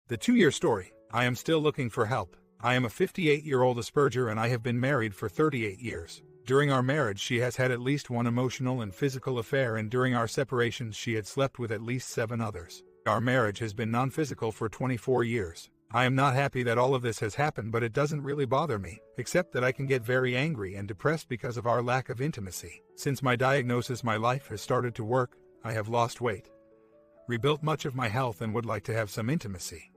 The 2-year story. I am still looking for help. I am a 58-year-old Asperger and I have been married for 38 years. During our marriage she has had at least one emotional and physical affair, and during our separation she had slept with at least 7 others. Our marriage has been non-physical for 24 years. I am not happy that all of this has happened, but it doesn't really bother me, except that I can get very angry and depressed because of our lack of intimacy. Since my diagnosis, my life has started to work. I have lost weight, rebuilt much of my health, and would like to have some intimacy.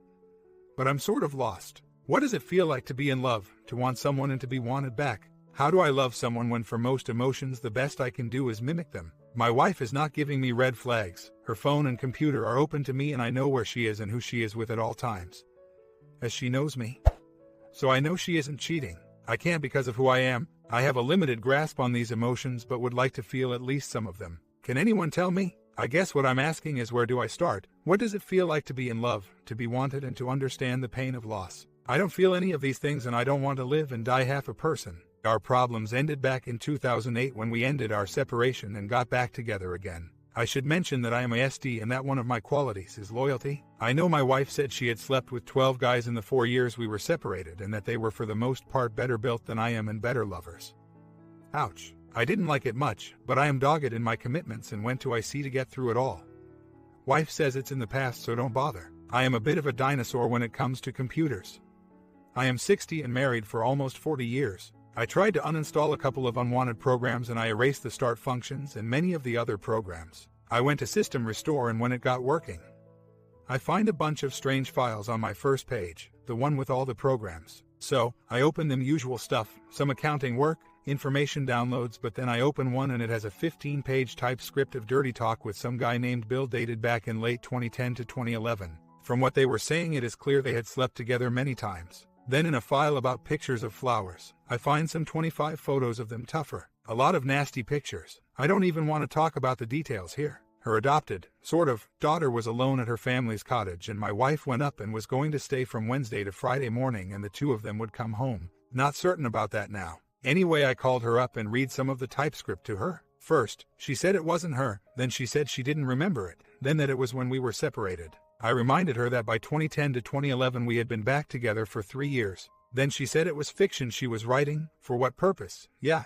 But I'm sort of lost. What does it feel like to be in love, to want someone and to be wanted back? How do I love someone when for most emotions the best I can do is mimic them? My wife is not giving me red flags. Her phone and computer are open to me and I know where she is and who she is with at all times, as she knows me. So I know she isn't cheating. I can't because of who I am. I have a limited grasp on these emotions but would like to feel at least some of them. Can anyone tell me? I guess what I'm asking is, where do I start? What does it feel like to be in love, to be wanted, and to understand the pain of loss? I don't feel any of these things and I don't want to live and die half a person. Our problems ended back in 2008 when we ended our separation and got back together again. I should mention that I am a SD and that one of my qualities is loyalty. I know my wife said she had slept with 12 guys in the 4 years we were separated and that they were for the most part better built than I am and better lovers. Ouch. I didn't like it much, but I am dogged in my commitments and went to IC to get through it all. Wife says it's in the past, so don't bother. I am a bit of a dinosaur when it comes to computers. I am 60 and married for almost 40 years. I tried to uninstall a couple of unwanted programs and I erased the start functions and many of the other programs. I went to System Restore and when it got working, I find a bunch of strange files on my first page, the one with all the programs. So, I open them, usual stuff, some accounting work, information downloads, but then I open one and it has a 15-page typescript of dirty talk with some guy named Bill dated back in late 2010 to 2011. From what they were saying, it is clear they had slept together many times. Then in a file about pictures of flowers, I find some 25 photos of them tougher. A lot of nasty pictures. I don't even want to talk about the details here. Her adopted, daughter was alone at her family's cottage and my wife went up and was going to stay from Wednesday to Friday morning and the two of them would come home. Not certain about that now. Anyway, I called her up and read some of the typescript to her. First, she said it wasn't her, then she said she didn't remember it, then that it was when we were separated. I reminded her that by 2010 to 2011 we had been back together for 3 years. Then she said it was fiction she was writing. For what purpose? Yeah.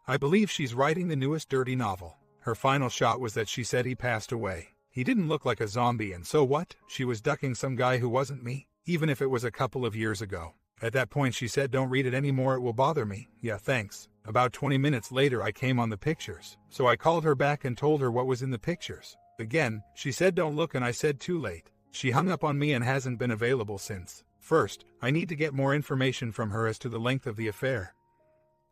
I believe she's writing the newest dirty novel. Her final shot was that she said he passed away. He didn't look like a zombie, and so what? She was ducking some guy who wasn't me, even if it was a couple of years ago. At that point she said, don't read it anymore, it will bother me. Yeah, thanks. About 20 minutes later I came on the pictures, so I called her back and told her what was in the pictures. Again, she said don't look and I said too late. She hung up on me and hasn't been available since. First, I need to get more information from her as to the length of the affair,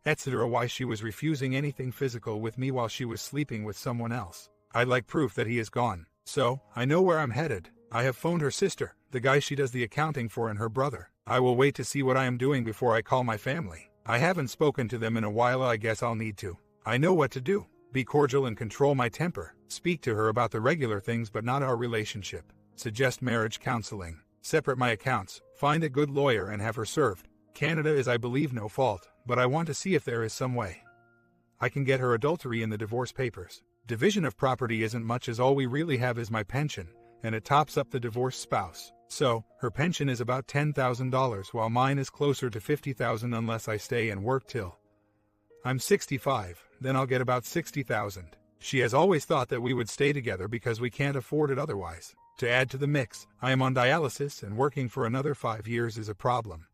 etc. Why she was refusing anything physical with me while she was sleeping with someone else. I'd like proof that he is gone. So, I know where I'm headed. I have phoned her sister, the guy she does the accounting for, and her brother. I will wait to see what I am doing before I call my family. I haven't spoken to them in a while, I guess I'll need to. I know what to do. Be cordial and control my temper. Speak to her about the regular things but not our relationship. Suggest marriage counseling. Separate my accounts. Find a good lawyer and have her served. Canada is, I believe, no fault, but I want to see if there is some way I can get her adultery in the divorce papers. Division of property isn't much, as all we really have is my pension, and it tops up the divorced spouse. So, her pension is about $10,000 while mine is closer to $50,000 unless I stay and work till I'm 65, then I'll get about $60,000. She has always thought that we would stay together because we can't afford it otherwise. To add to the mix, I am on dialysis and working for another 5 years is a problem.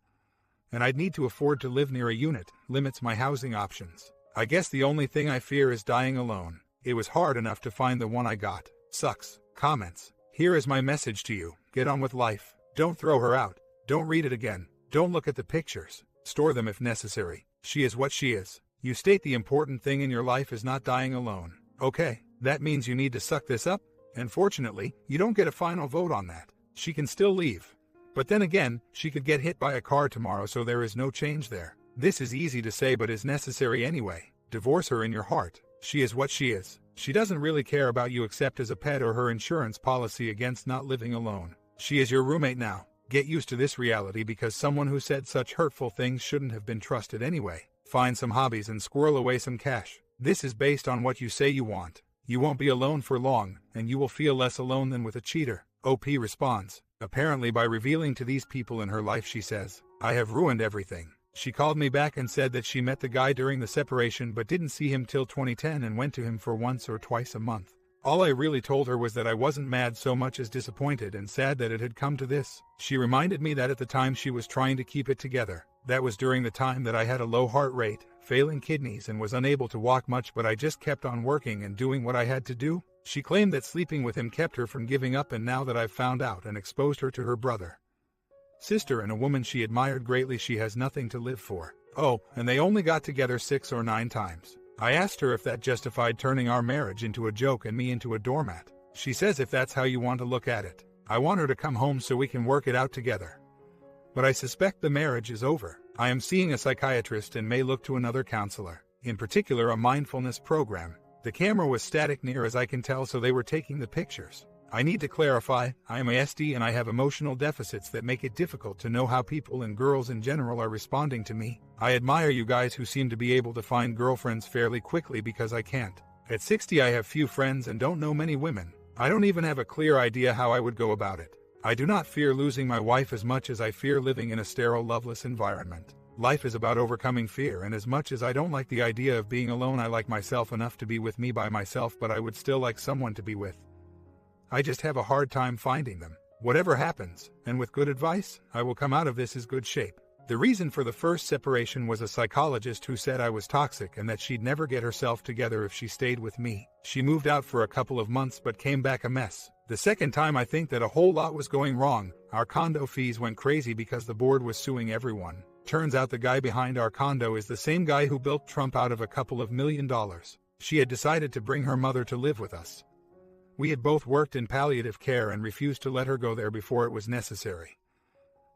And I'd need to afford to live near a unit, limits my housing options. I guess the only thing I fear is dying alone. It was hard enough to find the one I got. Sucks. Comments. Here is my message to you. Get on with life. Don't throw her out. Don't read it again. Don't look at the pictures. Store them if necessary. She is what she is. You state the important thing in your life is not dying alone. Okay, that means you need to suck this up? And fortunately, you don't get a final vote on that. She can still leave. But then again, she could get hit by a car tomorrow, so there is no change there. This is easy to say but is necessary anyway. Divorce her in your heart. She is what she is. She doesn't really care about you except as a pet or her insurance policy against not living alone. She is your roommate now. Get used to this reality because someone who said such hurtful things shouldn't have been trusted anyway. Find some hobbies and squirrel away some cash. This is based on what you say you want. You won't be alone for long, and you will feel less alone than with a cheater. OP responds. Apparently by revealing to these people in her life, she says, I have ruined everything. She called me back and said that she met the guy during the separation but didn't see him till 2010 and went to him for once or twice a month. All I really told her was that I wasn't mad so much as disappointed and sad that it had come to this. She reminded me that at the time she was trying to keep it together. That was during the time that I had a low heart rate, failing kidneys, and was unable to walk much, but I just kept on working and doing what I had to do. She claimed that sleeping with him kept her from giving up, and now that I've found out and exposed her to her brother, sister, and a woman she admired greatly, she has nothing to live for. Oh, and they only got together 6 or 9 times. I asked her if that justified turning our marriage into a joke and me into a doormat. She says if that's how you want to look at it. I want her to come home so we can work it out together. But I suspect the marriage is over. I am seeing a psychiatrist and may look to another counselor, in particular a mindfulness program. The camera was static near as I can tell, so they were taking the pictures. I need to clarify, I am ASD and I have emotional deficits that make it difficult to know how people and girls in general are responding to me. I admire you guys who seem to be able to find girlfriends fairly quickly because I can't. At 60 I have few friends and don't know many women. I don't even have a clear idea how I would go about it. I do not fear losing my wife as much as I fear living in a sterile, loveless environment. Life is about overcoming fear, and as much as I don't like the idea of being alone, I like myself enough to be with me by myself, but I would still like someone to be with. I just have a hard time finding them. Whatever happens, and with good advice, I will come out of this as good shape. The reason for the first separation was a psychologist who said I was toxic and that she'd never get herself together if she stayed with me. She moved out for a couple of months but came back a mess. The second time I think that a whole lot was going wrong. Our condo fees went crazy because the board was suing everyone. Turns out the guy behind our condo is the same guy who built Trump out of a couple of $1 million. She had decided to bring her mother to live with us. We had both worked in palliative care and refused to let her go there before it was necessary.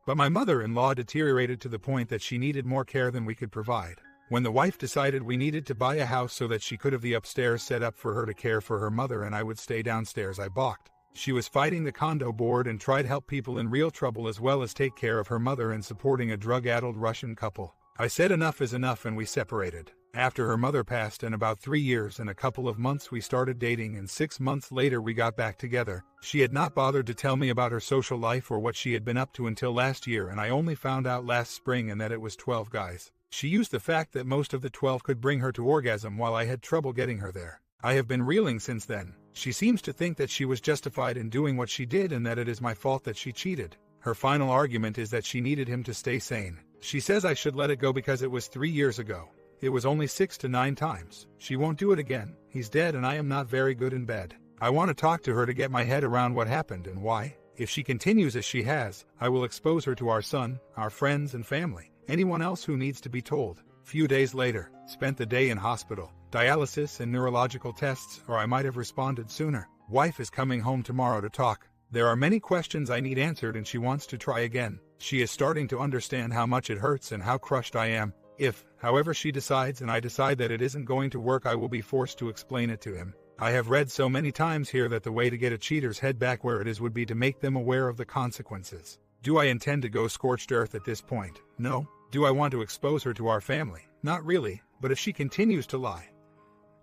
But my mother-in-law deteriorated to the point that she needed more care than we could provide. When the wife decided we needed to buy a house so that she could have the upstairs set up for her to care for her mother and I would stay downstairs, I balked. She was fighting the condo board and tried to help people in real trouble as well as take care of her mother and supporting a drug-addled Russian couple. I said enough is enough and we separated. After her mother passed in about 3 years and a couple of months we started dating, and 6 months later we got back together. She had not bothered to tell me about her social life or what she had been up to until last year, and I only found out last spring, and that it was 12 guys. She used the fact that most of the 12 could bring her to orgasm while I had trouble getting her there. I have been reeling since then. She seems to think that she was justified in doing what she did and that it is my fault that she cheated. Her final argument is that she needed him to stay sane. She says I should let it go because it was 3 years ago. It was only 6 to 9 times. She won't do it again. He's dead and I am not very good in bed. I want to talk to her to get my head around what happened and why. If she continues as she has, I will expose her to our son, our friends and family, anyone else who needs to be told. Few days later, spent the day in hospital, dialysis and neurological tests, or I might have responded sooner. Wife is coming home tomorrow to talk. There are many questions I need answered and she wants to try again. She is starting to understand how much it hurts and how crushed I am. If, however, she decides and I decide that it isn't going to work, I will be forced to explain it to him. I have read so many times here that the way to get a cheater's head back where it is would be to make them aware of the consequences. Do I intend to go scorched earth at this point? No. Do I want to expose her to our family? Not really, but if she continues to lie,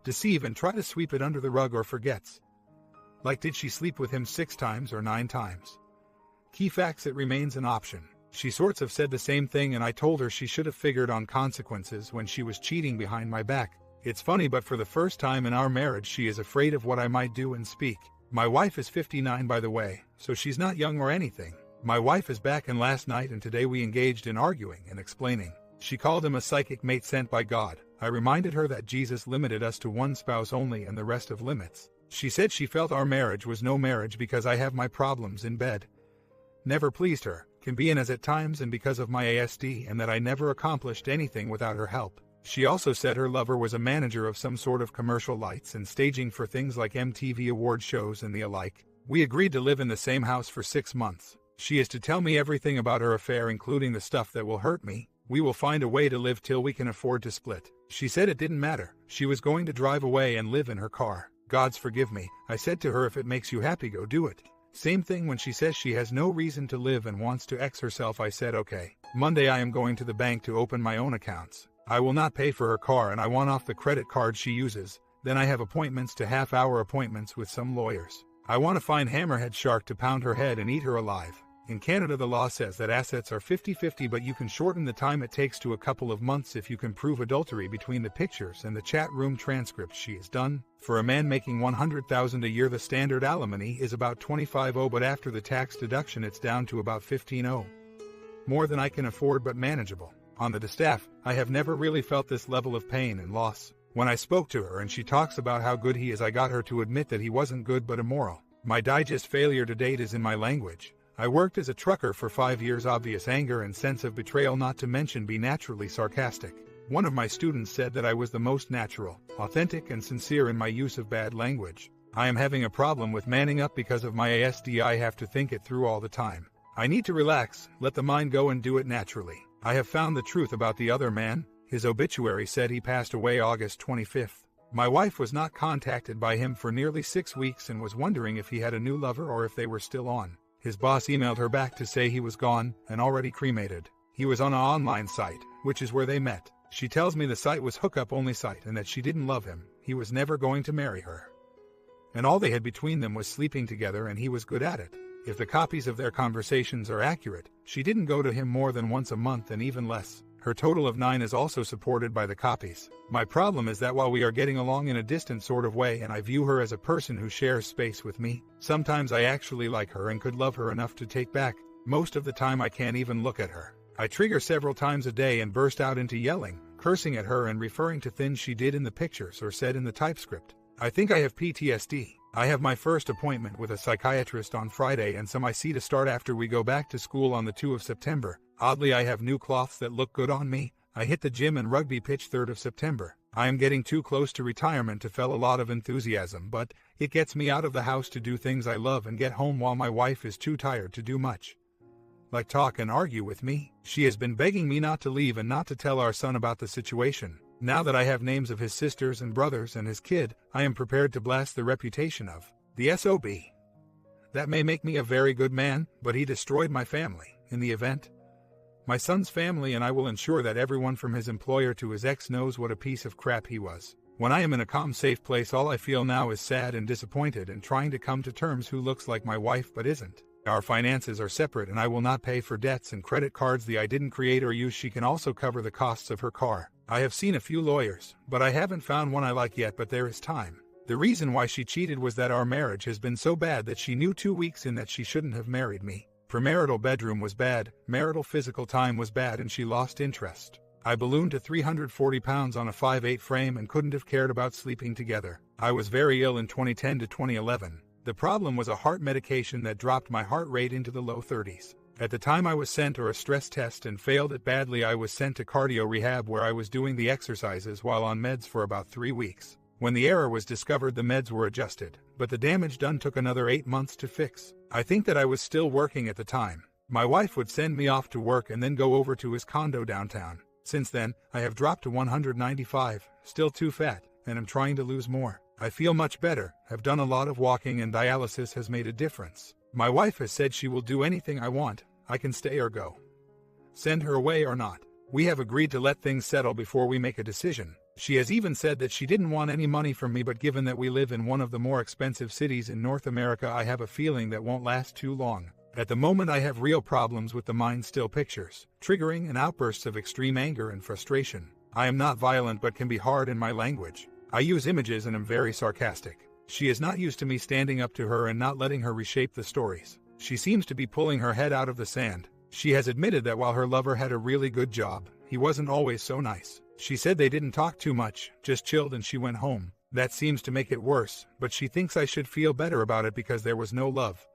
deceive and try to sweep it under the rug or forgets. Like, did she sleep with him 6 times or 9 times? Key facts: it remains an option. She sorts of said the same thing and I told her she should have figured on consequences when she was cheating behind my back. It's funny, but for the first time in our marriage she is afraid of what I might do and speak. My wife is 59 by the way, so she's not young or anything. My wife is back and last night and today we engaged in arguing and explaining. She called him a psychic mate sent by God. I reminded her that Jesus limited us to one spouse only and the rest of limits. She said she felt our marriage was no marriage because I have my problems in bed. Never pleased her, can be in as at times, and because of my ASD, and that I never accomplished anything without her help. She also said her lover was a manager of some sort of commercial lights and staging for things like MTV award shows and the alike. We agreed to live in the same house for 6 months. She is to tell me everything about her affair, including the stuff that will hurt me. We will find a way to live till we can afford to split. She said it didn't matter. She was going to drive away and live in her car. Gods forgive me. I said to her, if it makes you happy, go do it. Same thing when she says she has no reason to live and wants to X herself. I said okay. Monday I am going to the bank to open my own accounts. I will not pay for her car and I want off the credit card she uses. Then I have appointments to half-hour appointments with some lawyers. I want to find Hammerhead Shark to pound her head and eat her alive. In Canada, the law says that assets are 50-50, but you can shorten the time it takes to a couple of months if you can prove adultery between the pictures and the chat room transcript she has done. For a man making $100,000 a year, the standard alimony is about $25,000, but after the tax deduction it's down to about $15,000. More than I can afford, but manageable. On the distaff, I have never really felt this level of pain and loss. When I spoke to her and she talks about how good he is, I got her to admit that he wasn't good but immoral. My digest failure to date is in my language. I worked as a trucker for 5 years. Obvious anger and sense of betrayal, not to mention be naturally sarcastic. One of my students said that I was the most natural, authentic and sincere in my use of bad language. I am having a problem with manning up because of my ASD. I have to think it through all the time. I need to relax, let the mind go and do it naturally. I have found the truth about the other man. His obituary said he passed away August 25th. My wife was not contacted by him for nearly 6 weeks and was wondering if he had a new lover or if they were still on. His boss emailed her back to say he was gone and already cremated. He was on an online site, which is where they met. She tells me the site was hookup only site and that she didn't love him. He was never going to marry her. And all they had between them was sleeping together, and he was good at it. If the copies of their conversations are accurate, she didn't go to him more than once a month, and even less. Her total of 9 is also supported by the copies. My problem is that while we are getting along in a distant sort of way and I view her as a person who shares space with me, sometimes I actually like her and could love her enough to take back. Most of the time I can't even look at her. I trigger several times a day and burst out into yelling, cursing at her and referring to things she did in the pictures or said in the typescript. I think I have PTSD. I have my first appointment with a psychiatrist on Friday and some I see to start after we go back to school on the 2 of September. Oddly, I have new cloths that look good on me. I hit the gym and rugby pitch 3rd of September. I am getting too close to retirement to feel a lot of enthusiasm, but it gets me out of the house to do things I love and get home while my wife is too tired to do much. Like talk and argue with me. She has been begging me not to leave and not to tell our son about the situation. Now that I have names of his sisters and brothers and his kid, I am prepared to blast the reputation of the SOB. That may make me a very good man, but he destroyed my family in the event. My son's family, and I will ensure that everyone from his employer to his ex knows what a piece of crap he was. When I am in a calm, safe place, all I feel now is sad and disappointed and trying to come to terms who looks like my wife but isn't. Our finances are separate and I will not pay for debts and credit cards I didn't create or use. She can also cover the costs of her car. I have seen a few lawyers, but I haven't found one I like yet, but there is time. The reason why she cheated was that our marriage has been so bad that she knew 2 weeks in that she shouldn't have married me. Premarital bedroom was bad, marital physical time was bad, and she lost interest. I ballooned to 340 pounds on a 5'8" frame and couldn't have cared about sleeping together. I was very ill in 2010 to 2011. The problem was a heart medication that dropped my heart rate into the low 30s. At the time I was sent a stress test and failed it badly. I was sent to cardio rehab where I was doing the exercises while on meds for about 3 weeks. When the error was discovered, the meds were adjusted, but the damage done took another 8 months to fix. I think that I was still working at the time. My wife would send me off to work and then go over to his condo downtown. Since then, I have dropped to 195, still too fat, and am trying to lose more. I feel much better, have done a lot of walking, and dialysis has made a difference. My wife has said she will do anything I want. I can stay or go. Send her away or not. We have agreed to let things settle before we make a decision. She has even said that she didn't want any money from me, but given that we live in one of the more expensive cities in North America, I have a feeling that won't last too long. At the moment I have real problems with the mind still pictures, triggering and outbursts of extreme anger and frustration. I am not violent but can be hard in my language. I use images and am very sarcastic. She is not used to me standing up to her and not letting her reshape the stories. She seems to be pulling her head out of the sand. She has admitted that while her lover had a really good job, he wasn't always so nice. She said they didn't talk too much, just chilled, and she went home. That seems to make it worse, but she thinks I should feel better about it because there was no love,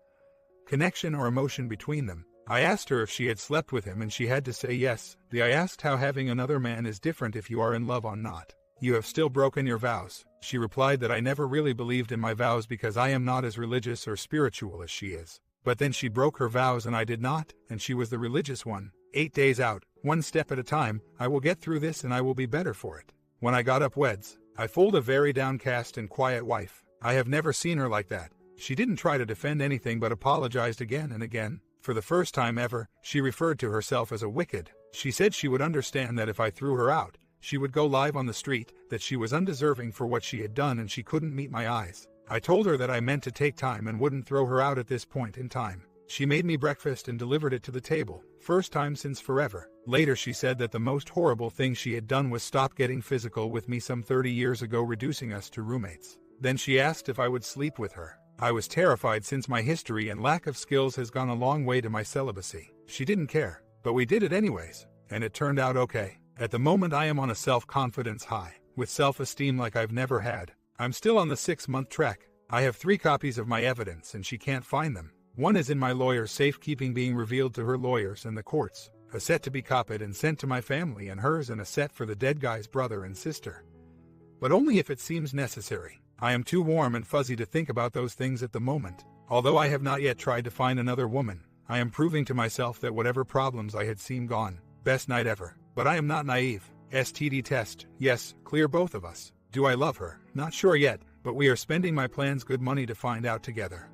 connection or emotion between them. I asked her if she had slept with him and she had to say yes. I asked how having another man is different if you are in love or not. You have still broken your vows. She replied that I never really believed in my vows because I am not as religious or spiritual as she is. But then she broke her vows and I did not, and she was the religious one. 8 days out, one step at a time. I will get through this and I will be better for it. When I got up weds, I fooled a very downcast and quiet wife. I have never seen her like that. She didn't try to defend anything but apologized again and again. For the first time ever, she referred to herself as a wicked. She said she would understand that if I threw her out, she would go live on the street, that she was undeserving for what she had done and she couldn't meet my eyes. I told her that I meant to take time and wouldn't throw her out at this point in time. She made me breakfast and delivered it to the table, first time since forever. Later she said that the most horrible thing she had done was stop getting physical with me some 30 years ago, reducing us to roommates. Then she asked if I would sleep with her. I was terrified since my history and lack of skills has gone a long way to my celibacy. She didn't care, but we did it anyways, and it turned out okay. At the moment I am on a self-confidence high, with self-esteem like I've never had. I'm still on the 6-month trek. I have 3 copies of my evidence and she can't find them. One is in my lawyer's safekeeping, being revealed to her lawyers and the courts. A set to be copied and sent to my family and hers, and a set for the dead guy's brother and sister. But only if it seems necessary. I am too warm and fuzzy to think about those things at the moment. Although I have not yet tried to find another woman, I am proving to myself that whatever problems I had seem gone. Best night ever. But I am not naive. STD test, yes, clear both of us. Do I love her? Not sure yet, but we are spending my plans good money to find out together.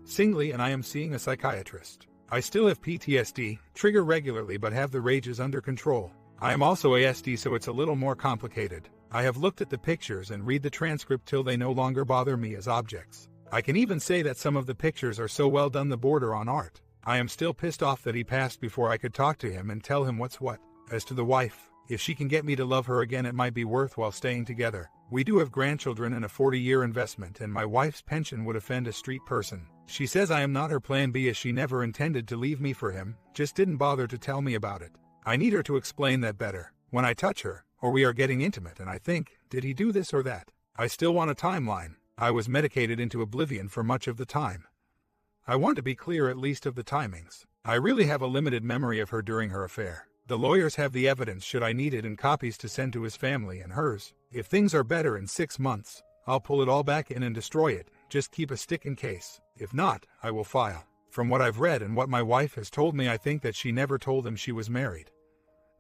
Singly, and I am seeing a psychiatrist. I still have PTSD, trigger regularly but have the rages under control. I am also ASD, so it's a little more complicated. I have looked at the pictures and read the transcript till they no longer bother me as objects. I can even say that some of the pictures are so well done the border on art. I am still pissed off that he passed before I could talk to him and tell him what's what. As to the wife, if she can get me to love her again, it might be worthwhile staying together. We do have grandchildren and a 40-year investment, and my wife's pension would offend a street person. She says I am not her plan B, as she never intended to leave me for him, just didn't bother to tell me about it. I need her to explain that better. When I touch her, or we are getting intimate, and I think, did he do this or that? I still want a timeline. I was medicated into oblivion for much of the time. I want to be clear at least of the timings. I really have a limited memory of her during her affair. The lawyers have the evidence should I need it, and copies to send to his family and hers. If things are better in 6 months, I'll pull it all back in and destroy it. Just keep a stick in case. If not, I will file. From what I've read and what my wife has told me, I think that she never told him she was married.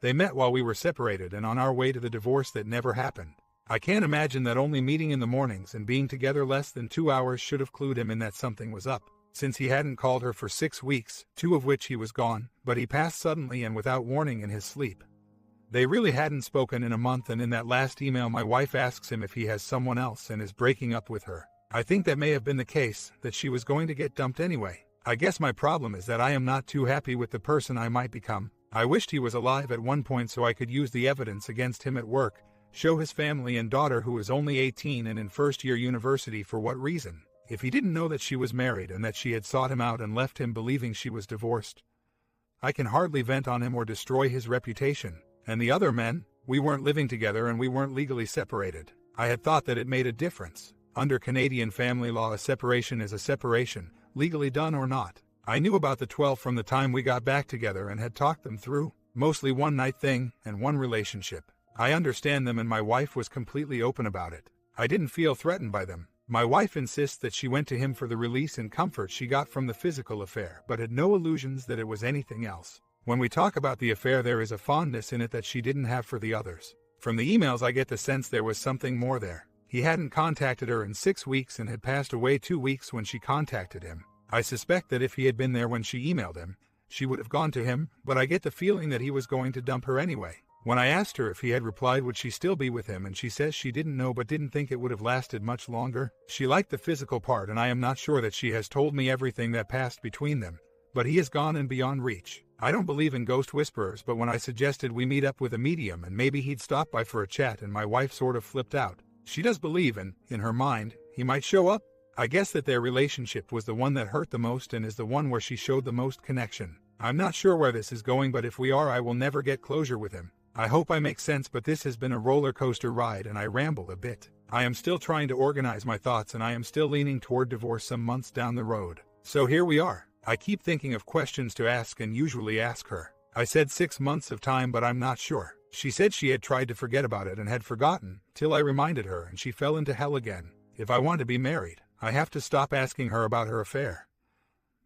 They met while we were separated and on our way to the divorce that never happened. I can't imagine that only meeting in the mornings and being together less than 2 hours should have clued him in that something was up, since he hadn't called her for 6 weeks, 2 of which he was gone, but he passed suddenly and without warning in his sleep. They really hadn't spoken in a month, and in that last email my wife asks him if he has someone else and is breaking up with her. I think that may have been the case, that she was going to get dumped anyway. I guess my problem is that I am not too happy with the person I might become. I wished he was alive at one point so I could use the evidence against him at work, show his family and daughter, who is only 18 and in first-year university, for what reason. If he didn't know that she was married and that she had sought him out and left him believing she was divorced. I can hardly vent on him or destroy his reputation. And the other men, we weren't living together and we weren't legally separated. I had thought that it made a difference. Under Canadian family law, a separation is a separation, legally done or not. I knew about the 12 from the time we got back together and had talked them through, mostly one-night thing and one relationship. I understand them, and my wife was completely open about it. I didn't feel threatened by them. My wife insists that she went to him for the release and comfort she got from the physical affair, but had no illusions that it was anything else. When we talk about the affair, there is a fondness in it that she didn't have for the others. From the emails I get the sense there was something more there. He hadn't contacted her in 6 weeks and had passed away 2 weeks when she contacted him. I suspect that if he had been there when she emailed him, she would have gone to him, but I get the feeling that he was going to dump her anyway. When I asked her if he had replied would she still be with him, and she says she didn't know but didn't think it would have lasted much longer. She liked the physical part, and I am not sure that she has told me everything that passed between them. But he is gone and beyond reach. I don't believe in ghost whisperers, but when I suggested we meet up with a medium and maybe he'd stop by for a chat, and my wife sort of flipped out. She does believe in her mind, he might show up. I guess that their relationship was the one that hurt the most and is the one where she showed the most connection. I'm not sure where this is going, but if we are, I will never get closure with him. I hope I make sense, but this has been a roller coaster ride and I ramble a bit. I am still trying to organize my thoughts, and I am still leaning toward divorce some months down the road. So here we are. I keep thinking of questions to ask and usually ask her. I said 6 months of time, but I'm not sure. She said she had tried to forget about it and had forgotten, till I reminded her and she fell into hell again. If I want to be married, I have to stop asking her about her affair.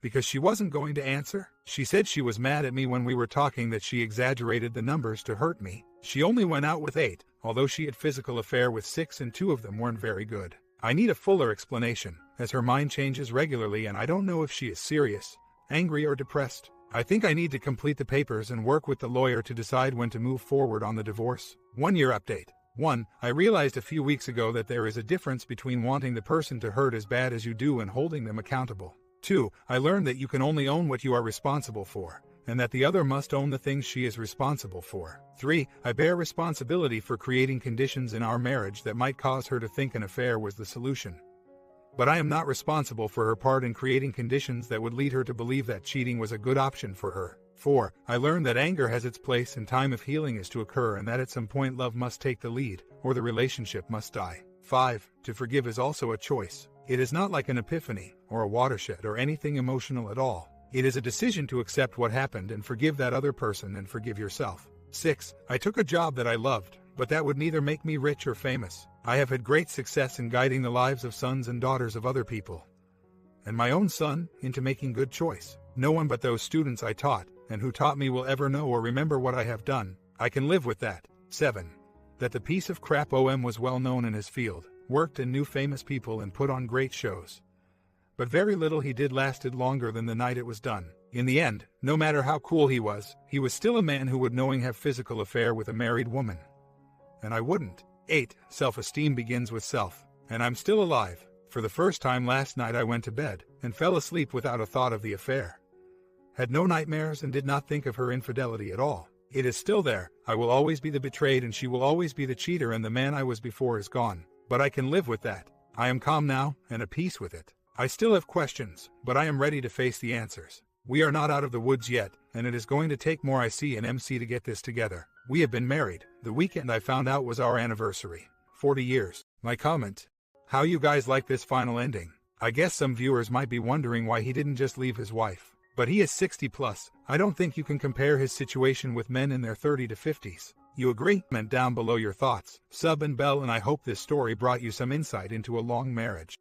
Because she wasn't going to answer. She said she was mad at me when we were talking, that she exaggerated the numbers to hurt me. She only went out with 8, although she had physical affair with 6 and 2 of them weren't very good. I need a fuller explanation, as her mind changes regularly and I don't know if she is serious, angry or depressed. I think I need to complete the papers and work with the lawyer to decide when to move forward on the divorce. 1 year update. 1. I realized a few weeks ago that there is a difference between wanting the person to hurt as bad as you do and holding them accountable. 2. I learned that you can only own what you are responsible for, and that the other must own the things she is responsible for. 3. I bear responsibility for creating conditions in our marriage that might cause her to think an affair was the solution. But I am not responsible for her part in creating conditions that would lead her to believe that cheating was a good option for her. 4. I learned that anger has its place and time if healing is to occur, and that at some point love must take the lead, or the relationship must die. 5. To forgive is also a choice. It is not like an epiphany, or a watershed, or anything emotional at all. It is a decision to accept what happened and forgive that other person and forgive yourself. 6. I took a job that I loved, but that would neither make me rich or famous. I have had great success in guiding the lives of sons and daughters of other people, and my own son, into making good choice. No one but those students I taught, and who taught me, will ever know or remember what I have done. I can live with that. 7. That the piece of crap OM was well known in his field, worked and knew famous people and put on great shows. But very little he did lasted longer than the night it was done. In the end, no matter how cool he was still a man who would knowing have physical affair with a married woman. And I wouldn't. 8. Self-esteem begins with self. And I'm still alive. For the first time last night I went to bed, and fell asleep without a thought of the affair. Had no nightmares and did not think of her infidelity at all. It is still there. I will always be the betrayed and she will always be the cheater, and the man I was before is gone. But I can live with that. I am calm now, and at peace with it. I still have questions, but I am ready to face the answers. We are not out of the woods yet, and it is going to take more IC and MC to get this together. We have been married. The weekend I found out was our anniversary. 40 years. My comment: how you guys like this final ending? I guess some viewers might be wondering why he didn't just leave his wife. But he is 60 plus. I don't think you can compare his situation with men in their 30 to 50s. You agree? Comment down below your thoughts. Sub and bell, and I hope this story brought you some insight into a long marriage.